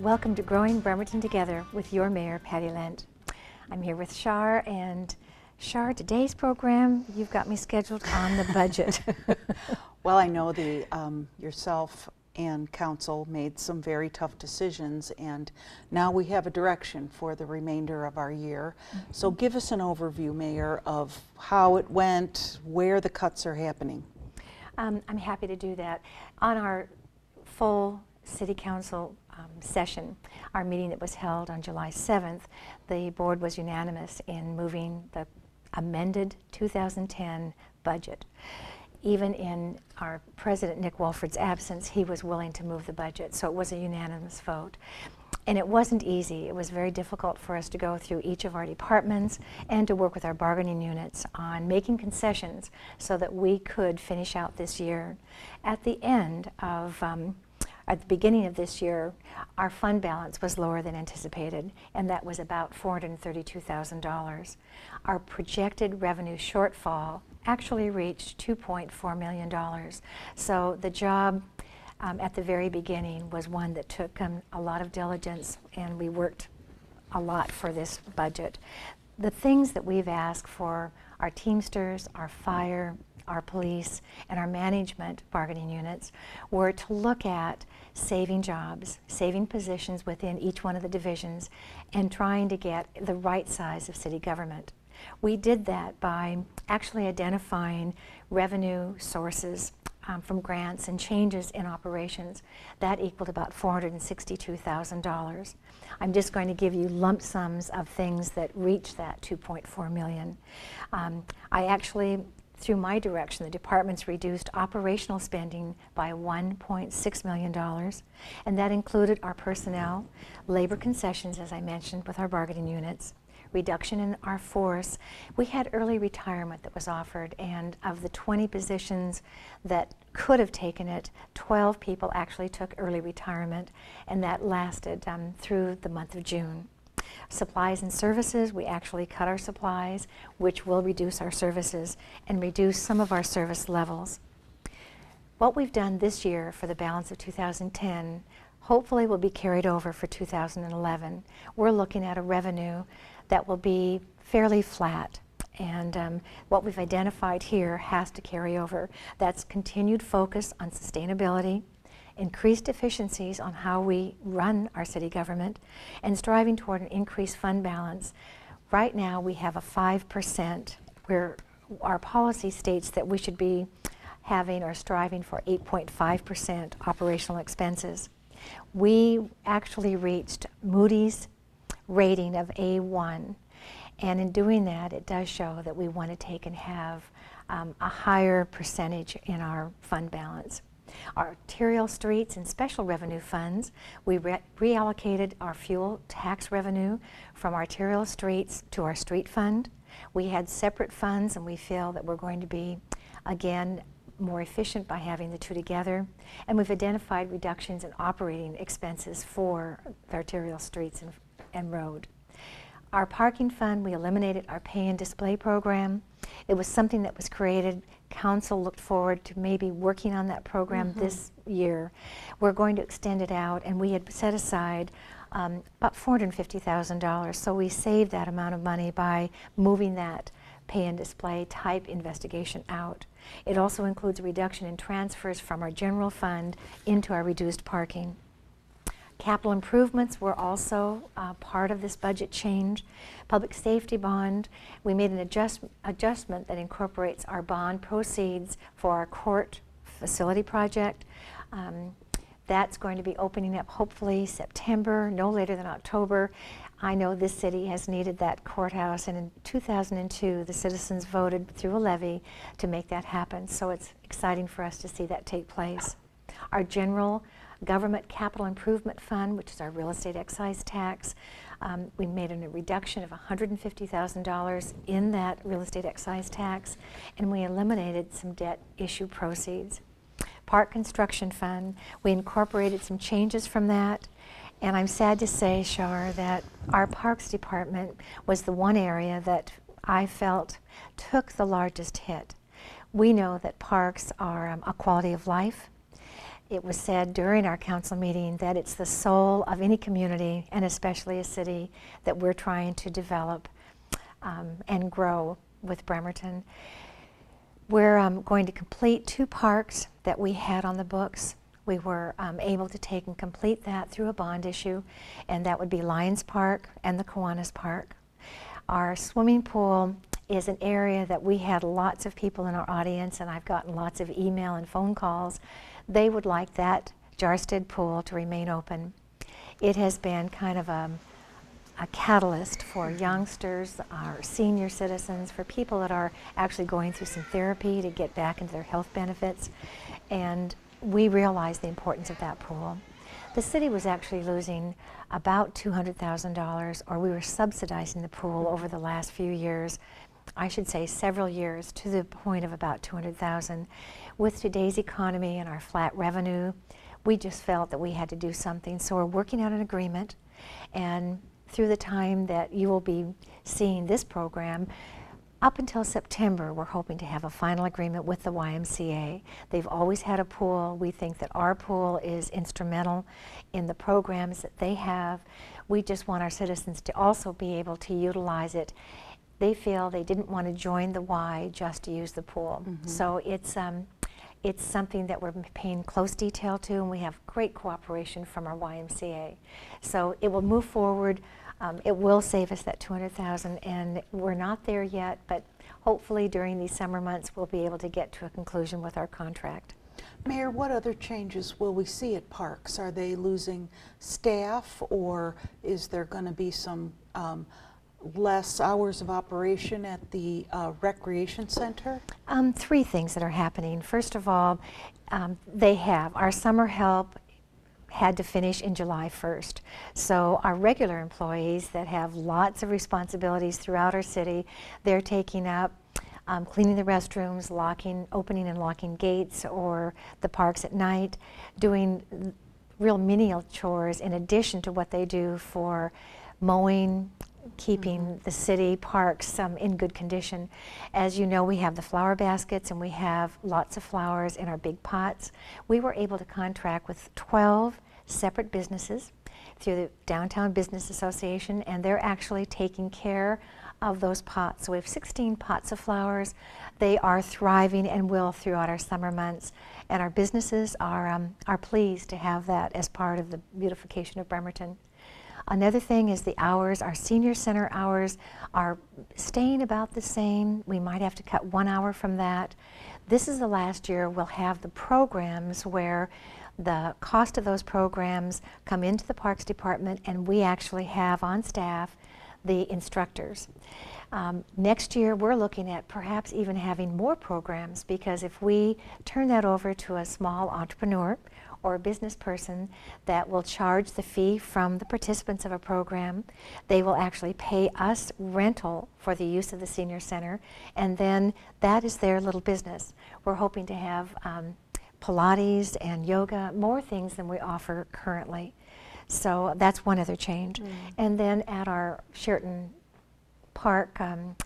Welcome to Growing Bremerton Together with your Mayor, Patty Lent. I'm here with Char, and Char, today's program, you've got me scheduled on the budget. Well, I know yourself and council made some very tough decisions, and now we have a direction for the remainder of our year. So give us an overview, Mayor, of how it went, where the cuts are happening. I'm happy to do that. On our full City Council session, our meeting that was held on July 7th, the board was unanimous in moving the amended 2010 budget. Even in our President Nick Walford's absence, he was willing to move the budget, so it was a unanimous vote. And it wasn't easy. It was very difficult for us to go through each of our departments and to work with our bargaining units on making concessions so that we could finish out this year. At the beginning of this year, our fund balance was lower than anticipated, and that was about $432,000. Our projected revenue shortfall actually reached $2.4 million. So the job at the very beginning was one that took a lot of diligence, and we worked a lot for this budget. The things that we've asked for our Teamsters, our fire, our police, and our management bargaining units were to look at saving jobs, saving positions within each one of the divisions, and trying to get the right size of city government. We did that by actually identifying revenue sources from grants and changes in operations. That equaled about $462,000. I'm just going to give you lump sums of things that reach that $2.4 million. I actually, through my direction, the departments reduced operational spending by $1.6 million, and that included our personnel, labor concessions, as I mentioned, with our bargaining units, reduction in our force. We had early retirement that was offered, and of the 20 positions that could have taken it, 12 people actually took early retirement, and that lasted through the month of June. Supplies and services, we actually cut our supplies, which will reduce our services and reduce some of our service levels. What we've done this year for the balance of 2010 hopefully will be carried over for 2011. We're looking at a revenue that will be fairly flat, and what we've identified here has to carry over. That's continued focus on sustainability, increased efficiencies on how we run our city government, and striving toward an increased fund balance. Right now we have a 5%, where our policy states that we should be having or striving for 8.5% operational expenses. We actually reached Moody's rating of A1, and in doing that it does show that we want to take and have a higher percentage in our fund balance. Our arterial streets and special revenue funds, we reallocated our fuel tax revenue from arterial streets to our street fund. We had separate funds, and we feel that we're going to be, again, more efficient by having the two together. And we've identified reductions in operating expenses for the arterial streets and road. Our parking fund, we eliminated our pay and display program. It was something that was created. Council looked forward to maybe working on that program this year. We're going to extend it out, and we had set aside about $450,000, so we saved that amount of money by moving that pay and display type investigation out. It also includes a reduction in transfers from our general fund into our reduced parking. Capital improvements were also part of this budget change. Public safety bond, we made an adjustment that incorporates our bond proceeds for our court facility project. That's going to be opening up hopefully September, no later than October. I know this city has needed that courthouse, and in 2002 the citizens voted through a levy to make that happen, so it's exciting for us to see that take place. Our general government capital improvement fund, which is our real estate excise tax, we made a reduction of $150,000 in that real estate excise tax, and we eliminated some debt issue proceeds. Park construction fund, we incorporated some changes from that, and I'm sad to say, Char, that our parks department was the one area that I felt took the largest hit. We know that parks are a quality of life. it was said during our council meeting that it's the soul of any community, and especially a city, that we're trying to develop and grow with Bremerton. We're going to complete 2 parks that we had on the books. We were able to take and complete that through a bond issue, and that would be Lions Park and the Kiwanis Park. Our swimming pool is an area that we had lots of people in our audience, and I've gotten lots of email and phone calls. They would like that Jarstead pool to remain open. It has been kind of a catalyst for youngsters, our senior citizens, for people that are actually going through some therapy to get back into their health benefits, and we realized the importance of that pool. The city was actually losing about $200,000, or we were subsidizing the pool over the last few years, I should say several years, to the point of about $200,000. With today's economy and our flat revenue, we just felt that we had to do something, so we're working out an agreement, and through the time that you will be seeing this program, up until September, we're hoping to have a final agreement with the YMCA. They've always had a pool. We think that our pool is instrumental in the programs that they have. We just want our citizens to also be able to utilize it. They feel they didn't want to join the Y just to use the pool. So it's something that we're paying close detail to, and we have great cooperation from our YMCA. So it will move forward. It will save us that $200,000, and we're not there yet, but hopefully during these summer months we'll be able to get to a conclusion with our contract. Mayor, what other changes will we see at parks? Are they losing staff, or is there going to be some less hours of operation at the recreation center? 3 things that are happening. First of all, our summer help had to finish in July 1st. So our regular employees that have lots of responsibilities throughout our city, they're taking up cleaning the restrooms, opening and locking gates, or the parks at night, doing real menial chores in addition to what they do for mowing, keeping the city parks in good condition. As you know, we have the flower baskets, and we have lots of flowers in our big pots. We were able to contract with 12 separate businesses through the Downtown Business Association, and they're actually taking care of those pots. So we have 16 pots of flowers. They are thriving and will throughout our summer months, and our businesses are pleased to have that as part of the beautification of Bremerton. Another thing is the hours. Our senior center hours are staying about the same. We might have to cut 1 hour from that. This is the last year we'll have the programs where the cost of those programs come into the Parks Department, and we actually have on staff the instructors. Next year we're looking at perhaps even having more programs, because if we turn that over to a small entrepreneur or a business person that will charge the fee from the participants of a program, they will actually pay us rental for the use of the senior center, and then that is their little business. We're hoping to have Pilates and yoga, more things than we offer currently. So that's one other change. And then at our Sheraton Park,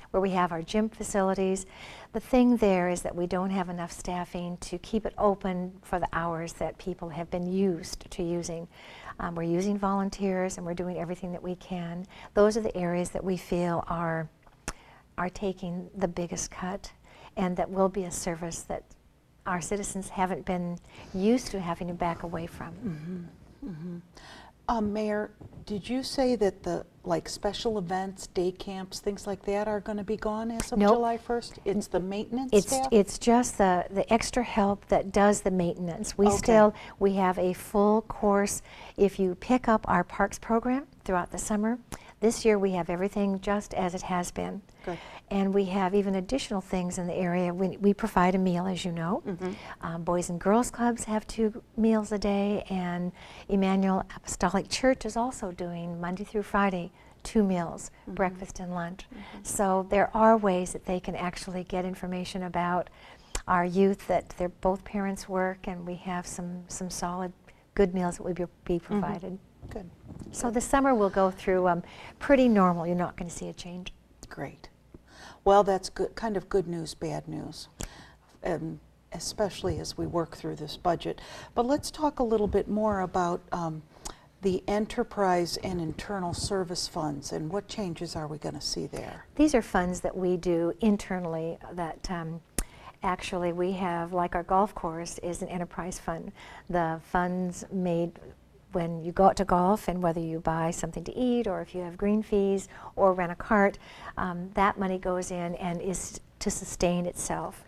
where we have our gym facilities, the thing there is that we don't have enough staffing to keep it open for the hours that people have been used to using. We're using volunteers, and we're doing everything that we can. Those are the areas that we feel are taking the biggest cut, and that will be a service that our citizens haven't been used to having to back away from. Mayor, did you say that the special events, day camps, things like that are going to be gone as of July 1st? It's the maintenance staff? It's just the extra help that does the maintenance. We have a full course. If you pick up our parks program throughout the summer, this year we have everything just as it has been. Good. And we have even additional things in the area. We provide a meal, as you know. Boys and Girls Clubs have 2 meals a day, and Emmanuel Apostolic Church is also doing Monday through Friday 2 meals, breakfast and lunch. So there are ways that they can actually get information about our youth, that both parents work, and we have some solid, good meals that would be provided. Good. So the summer will go through pretty normal. You're not going to see a change. Great. Well, that's good, kind of good news, bad news. especially as we work through this budget. But let's talk a little bit more about the enterprise and internal service funds, and what changes are we going to see there? These are funds that we do internally that actually we have, like our golf course is an enterprise fund. The funds made when you go out to golf, and whether you buy something to eat or if you have green fees or rent a cart, that money goes in and is to sustain itself.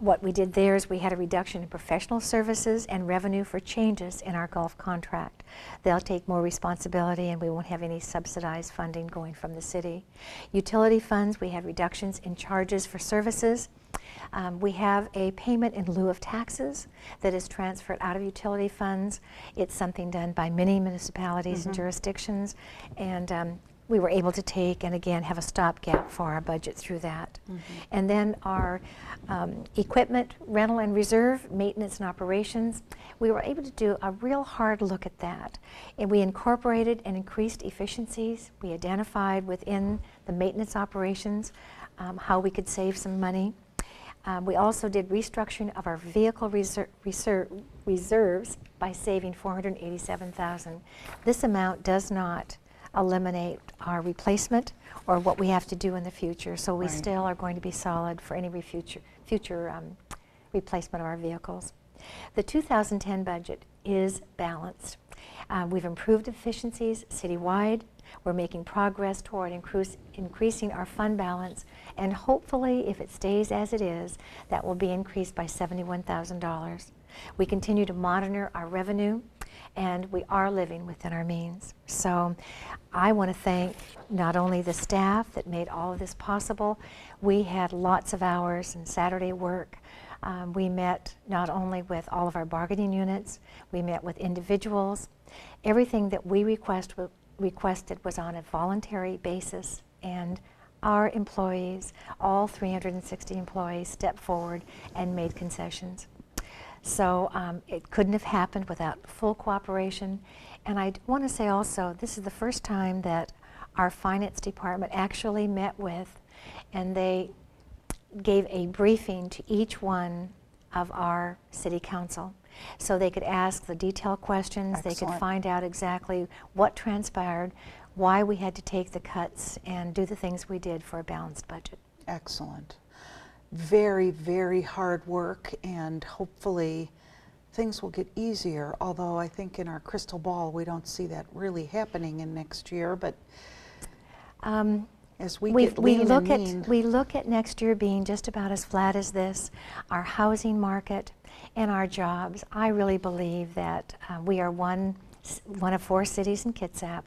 What we did there is we had a reduction in professional services and revenue for changes in our golf contract. They'll take more responsibility, and we won't have any subsidized funding going from the city. Utility funds, we have reductions in charges for services. We have a payment in lieu of taxes that is transferred out of utility funds. It's something done by many municipalities and jurisdictions, and we were able to take and again have a stopgap for our budget through that. And then our equipment rental and reserve, maintenance and operations, we were able to do a real hard look at that. And we incorporated and increased efficiencies. We identified within the maintenance operations how we could save some money. We also did restructuring of our vehicle reserves by saving $487,000. This amount does not eliminate our replacement or what we have to do in the future, so we still are going to be solid for any future replacement of our vehicles. The 2010 budget is balanced. We've improved efficiencies citywide. We're making progress toward increasing our fund balance, and hopefully, if it stays as it is, that will be increased by $71,000. We continue to monitor our revenue, and we are living within our means. So I want to thank not only the staff that made all of this possible. We had lots of hours and Saturday work. We met not only with all of our bargaining units, we met with individuals. Everything that we requested was on a voluntary basis, and our employees, all 360 employees, stepped forward and made concessions. So it couldn't have happened without full cooperation. And I want to say also, this is the first time that our finance department actually met with, and they gave a briefing to each one of our city council. So they could ask the detailed questions. Excellent. They could find out exactly what transpired, why we had to take the cuts, and do the things we did for a balanced budget. Excellent. Very, very hard work, and hopefully things will get easier, although I think in our crystal ball we don't see that really happening in next year, but as we get lean and mean. We look at next year being just about as flat as this. Our housing market and our jobs, I really believe that we are one of 4 cities in Kitsap,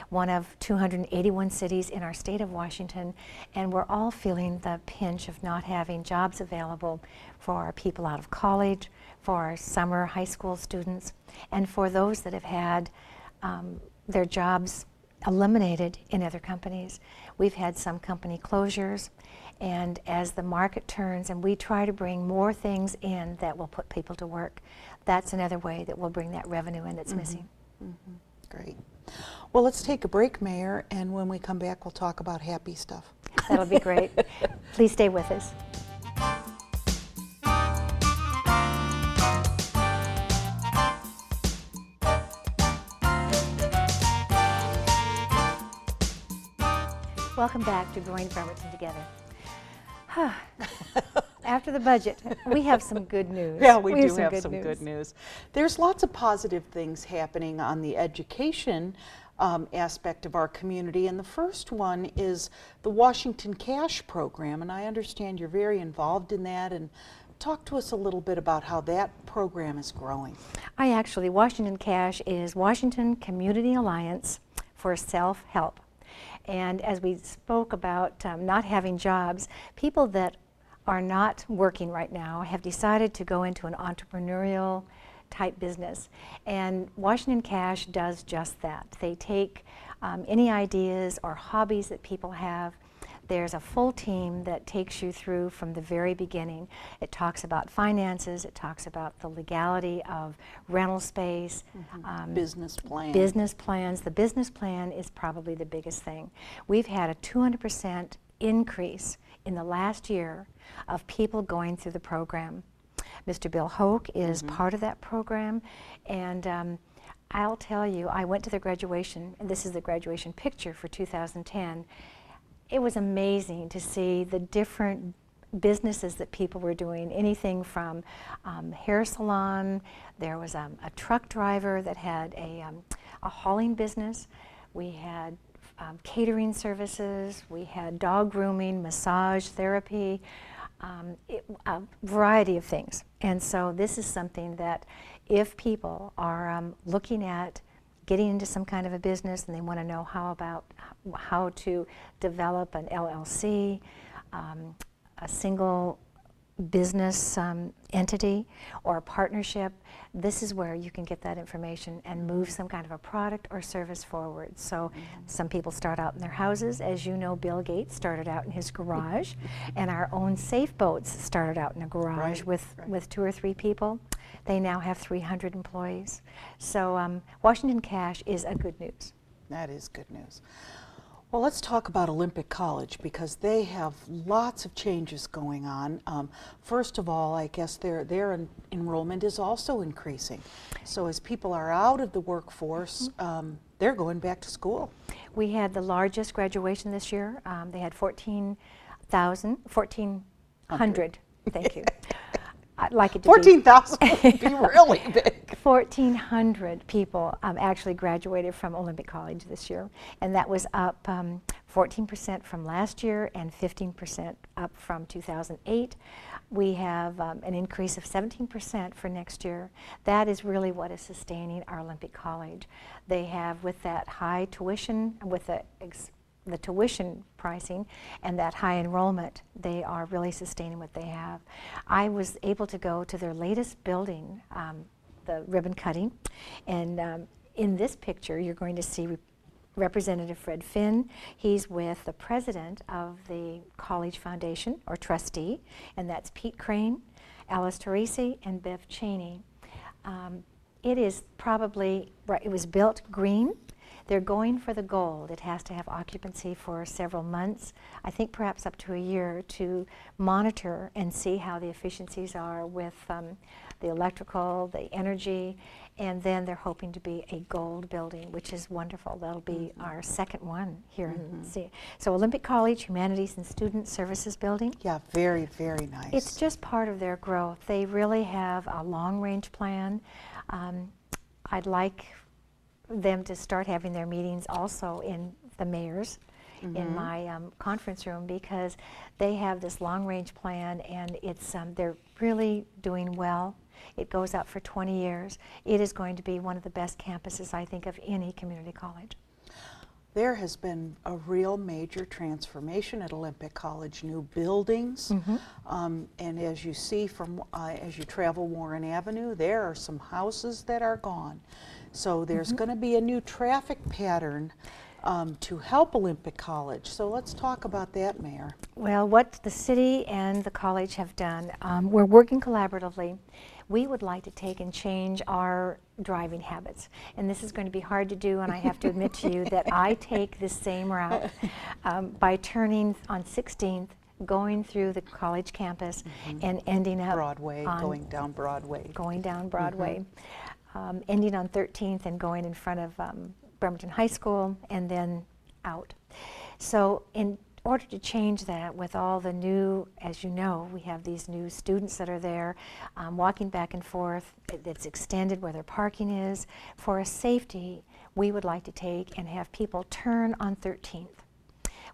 one of 281 cities in our state of Washington, and we're all feeling the pinch of not having jobs available for our people out of college, for our summer high school students, and for those that have had their jobs eliminated in other companies. We've had some company closures, and as the market turns and we try to bring more things in that will put people to work, that's another way that we'll bring that revenue in that's missing. Great. Well, let's take a break, Mayor, and when we come back we'll talk about happy stuff. That'll be great. Please stay with us. Welcome back to Bremerton Together. After the budget, we have some good news. Yeah, we do have some good news. There's lots of positive things happening on the education aspect of our community, and the first one is the Washington Cash program, and I understand you're very involved in that, and talk to us a little bit about how that program is growing. Washington Cash is Washington Community Alliance for Self-Help. And as we spoke about not having jobs, people that are not working right now have decided to go into an entrepreneurial type business. And Washington Cash does just that. They take any ideas or hobbies that people have. There's a full team that takes you through from the very beginning. It talks about finances, it talks about the legality of rental space, business plan. Business plans. The business plan is probably the biggest thing. We've had a 200% increase in the last year of people going through the program. Mr. Bill Hoke is part of that program, and I'll tell you, I went to the graduation, and this is the graduation picture for 2010. It was amazing to see the different businesses that people were doing, anything from hair salon. There was a truck driver that had a hauling business. We had catering services. We had dog grooming, massage therapy, a variety of things. And so this is something that if people are looking at getting into some kind of a business and they want to know how to develop an LLC, a single business entity or a partnership, this is where you can get that information and move some kind of a product or service forward. So some people start out in their houses. As you know, Bill Gates started out in his garage, and our own Safe Boats started out in a garage with 2 or 3 people. They now have 300 employees. So Washington Cash is a good news. That is good news. Well, let's talk about Olympic College, because they have lots of changes going on. First of all, I guess their enrollment is also increasing. So as people are out of the workforce, they're going back to school. We had the largest graduation this year. They had 1,400, thank you. I'd like it to 14,000 would be really big. 1,400 people actually graduated from Olympic College this year, and that was up 14% from last year and 15% up from 2008. We have an increase of 17% for next year. That is really what is sustaining our Olympic College. They have, with that high tuition, with the tuition pricing and that high enrollment, they are really sustaining what they have. I was able to go to their latest building, the ribbon cutting, and in this picture you're going to see Representative Fred Finn. He's with the president of the College Foundation, or trustee, and that's Pete Crane, Alice Teresi, and Bev Cheney. It is probably, it was built green. They're going for the gold. It has to have occupancy for several months, I think perhaps up to a year, to monitor and see how the efficiencies are with the electrical, the energy, and then they're hoping to be a gold building, which is wonderful. That'll be our second one here in C. So Olympic College Humanities and Student Services Building. Yeah, very, very nice. It's just part of their growth. They really have a long-range plan. I'd like them to start having their meetings also in the mayor's, in my conference room, because they have this long-range plan, and it's they're really doing well. It goes out for 20 years. It is going to be one of the best campuses, I think, of any community college. There has been a real major transformation at Olympic College, new buildings, and as you see from, as you travel Warren Avenue, there are some houses that are gone. So there's going to be a new traffic pattern to help Olympic College. So let's talk about that, Mayor. Well, what the city and the college have done, we're working collaboratively. We would like to take and change our driving habits. And this is going to be hard to do, and I have to admit to you that I take the same route by turning on 16th, going through the college campus, and ending up Broadway, going down Broadway. Going down Broadway. Ending on 13th and going in front of Bremerton High School, and then out. So in order to change that, with all the new, as you know, we have these new students that are there, walking back and forth. It's extended where their parking is. For a safety, we would like to take and have people turn on 13th.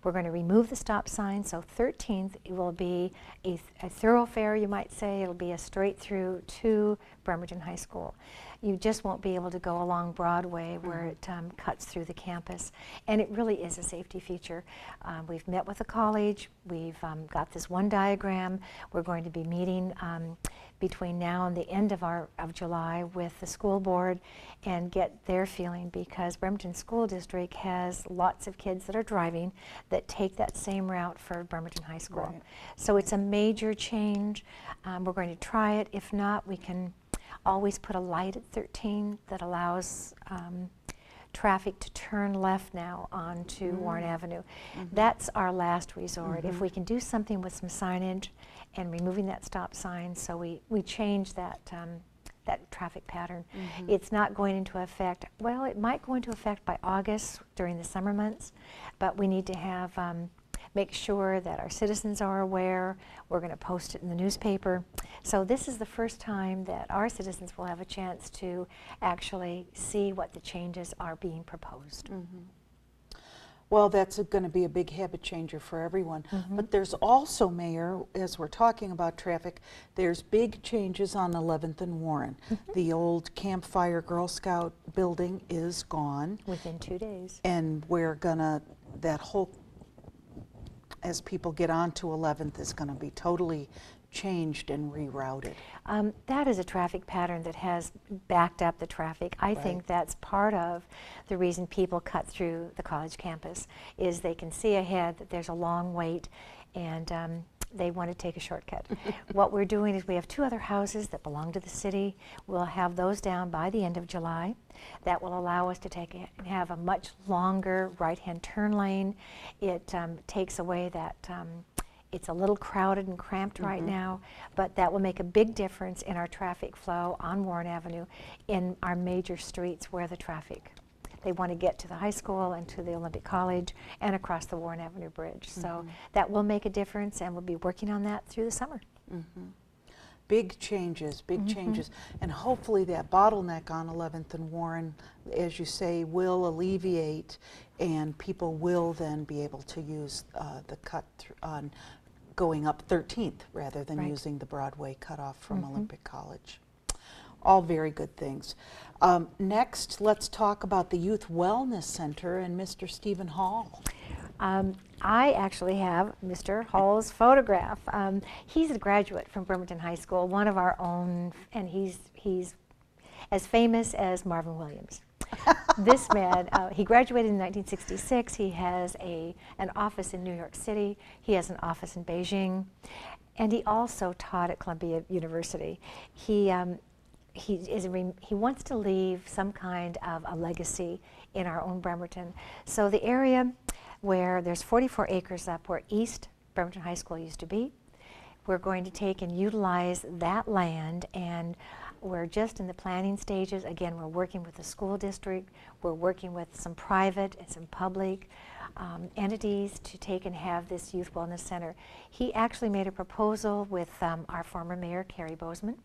We're going to remove the stop sign, so 13th it will be a thoroughfare, you might say. It'll be a straight through to Bremerton High School. You just won't be able to go along Broadway where it cuts through the campus. And it really is a safety feature. We've met with the college. We've got this one diagram. We're going to be meeting between now and the end of July with the school board and get their feeling, because Bremerton School District has lots of kids that are driving that take that same route for Bremerton High School. Right. So it's a major change. We're going to try it. If not, we can always put a light at 13 that allows traffic to turn left now onto Warren Avenue. That's our last resort. If we can do something with some signage and removing that stop sign, so we change that that traffic pattern. It's not going into effect, well, it might go into effect by August during the summer months, but we need to have make sure that our citizens are aware. We're going to post it in the newspaper. So this is the first time that our citizens will have a chance to actually see what the changes are being proposed. Well, that's going to be a big habit changer for everyone. But there's also, Mayor, as we're talking about traffic, there's big changes on 11th and Warren. The old Campfire Girl Scout building is gone. Within 2 days. And we're gonna, that whole, as people get onto 11th, is gonna be totally changed and rerouted. That is a traffic pattern that has backed up the traffic. I think that's part of the reason people cut through the college campus, is they can see ahead that there's a long wait, and they want to take a shortcut. What we're doing is we have 2 other houses that belong to the city. We'll have those down by the end of July. That will allow us to have a much longer right-hand turn lane. It takes away that it's a little crowded and cramped right now, but that will make a big difference in our traffic flow on Warren Avenue in our major streets where the traffic. They want to get to the high school and to the Olympic College and across the Warren Avenue Bridge. So that will make a difference, and we'll be working on that through the summer. Big changes, big changes. And hopefully that bottleneck on 11th and Warren, as you say, will alleviate, and people will then be able to use the cut on going up 13th rather than using the Broadway cutoff from Olympic College. All very good things. Next, let's talk about the Youth Wellness Center and Mr. Stephen Hall. I actually have Mr. Hall's photograph. He's a graduate from Bremerton High School, one of our own, and he's as famous as Marvin Williams. This man, he graduated in 1966. He has an office in New York City. He has an office in Beijing, and he also taught at Columbia University. He wants to leave some kind of a legacy in our own Bremerton. So the area where there's 44 acres up where East Bremerton High School used to be, we're going to take and utilize that land, and we're just in the planning stages. Again, we're working with the school district. We're working with some private and some public entities to take and have this youth wellness center. He actually made a proposal with our former mayor, Carrie Bozeman,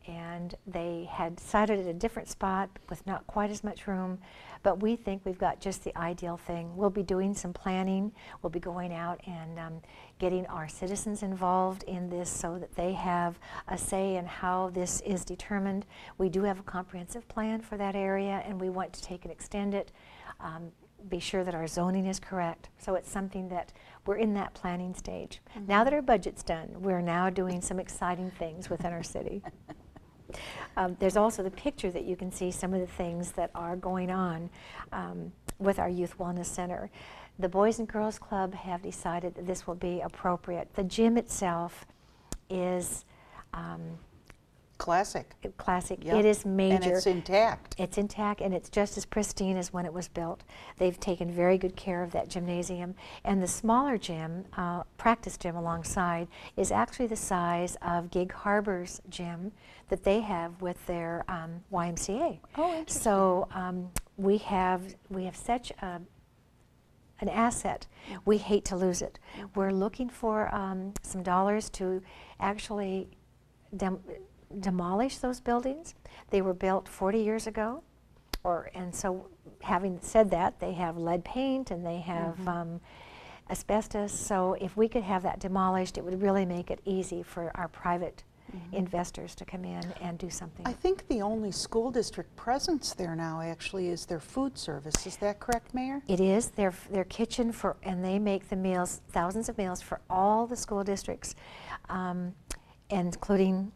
and they had decided at a different spot with not quite as much room, but we think we've got just the ideal thing. We'll be doing some planning. We'll be going out and getting our citizens involved in this so that they have a say in how this is determined. We do have a comprehensive plan for that area, and we want to take and extend it, be sure that our zoning is correct. So it's something that we're in that planning stage. Now that our budget's done, we're now doing some exciting things within our city. There's also the picture that you can see some of the things that are going on with our Youth Wellness Center. The Boys and Girls Club have decided that this will be appropriate. The gym itself is classic. Yep. It is major. And it's intact. It's intact, and it's just as pristine as when it was built. They've taken very good care of that gymnasium. And the smaller gym, practice gym alongside, is actually the size of Gig Harbor's gym that they have with their YMCA. Oh, interesting. So we have such an asset. We hate to lose it. We're looking for some dollars to actually demolish those buildings. They were built 40 years ago, and so having said that, they have lead paint and they have asbestos. So if we could have that demolished, it would really make it easy for our private investors to come in and do something. I think the only school district presence there now actually is their food service. Is that correct, Mayor? It is their kitchen and they make the meals, thousands of meals for all the school districts, including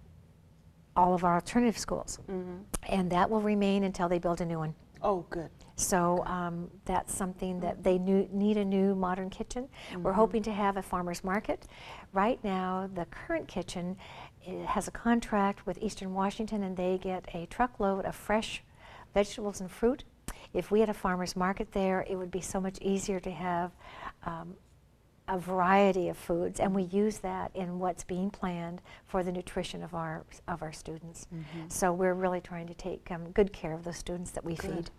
all of our alternative schools. And that will remain until they build a new one. Oh, good. So that's something that they need a new modern kitchen. We're hoping to have a farmer's market. Right now, the current kitchen has a contract with Eastern Washington, and they get a truckload of fresh vegetables and fruit. If we had a farmer's market there, it would be so much easier to have a variety of foods, and we use that in what's being planned for the nutrition of our students. So we're really trying to take good care of those students that we feed.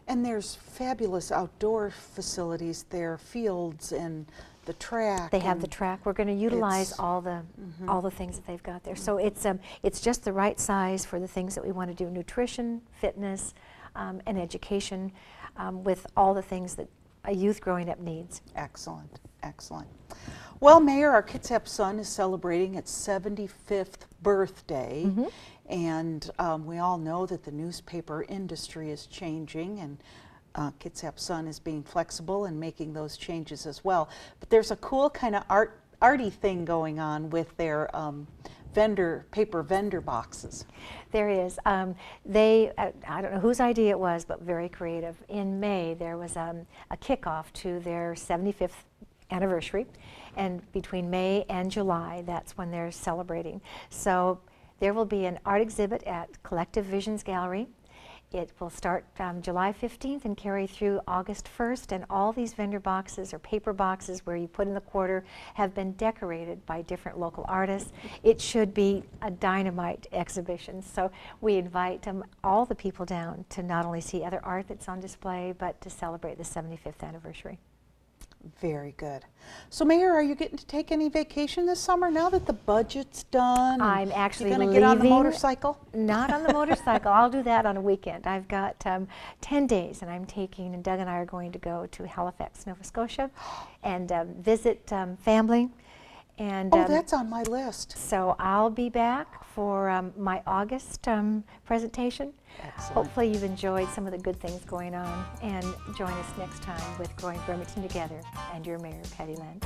And there's fabulous outdoor facilities there, fields and the track. They have the track. We're going to utilize it's- all the things that they've got there. So it's just the right size for the things that we want to do: nutrition, fitness, and education, with all the things that a youth growing up needs. Excellent, excellent. Well, Mayor, our Kitsap Sun is celebrating its 75th birthday, and we all know that the newspaper industry is changing, and Kitsap Sun is being flexible and making those changes as well. But there's a cool kind of arty thing going on with their paper vendor boxes. There is. I don't know whose idea it was, but very creative. In May, there was a kickoff to their 75th anniversary, and between May and July, that's when they're celebrating. So there will be an art exhibit at Collective Visions Gallery. It will start July 15th and carry through August 1st, and all these vendor boxes or paper boxes where you put in the quarter have been decorated by different local artists. It should be a dynamite exhibition, so we invite all the people down to not only see other art that's on display, but to celebrate the 75th anniversary. Very good. So, Mayor, are you getting to take any vacation this summer now that the budget's done? I'm actually going to leaving. get on the motorcycle? Not on the motorcycle. I'll do that on a weekend. I've got 10 days, and and Doug and I are going to go to Halifax, Nova Scotia, and visit family. And that's on my list. so I'll be back for my August presentation. Excellent. Hopefully you've enjoyed some of the good things going on, and join us next time with Growing Bremerton Together and your Mayor, Patty Lent.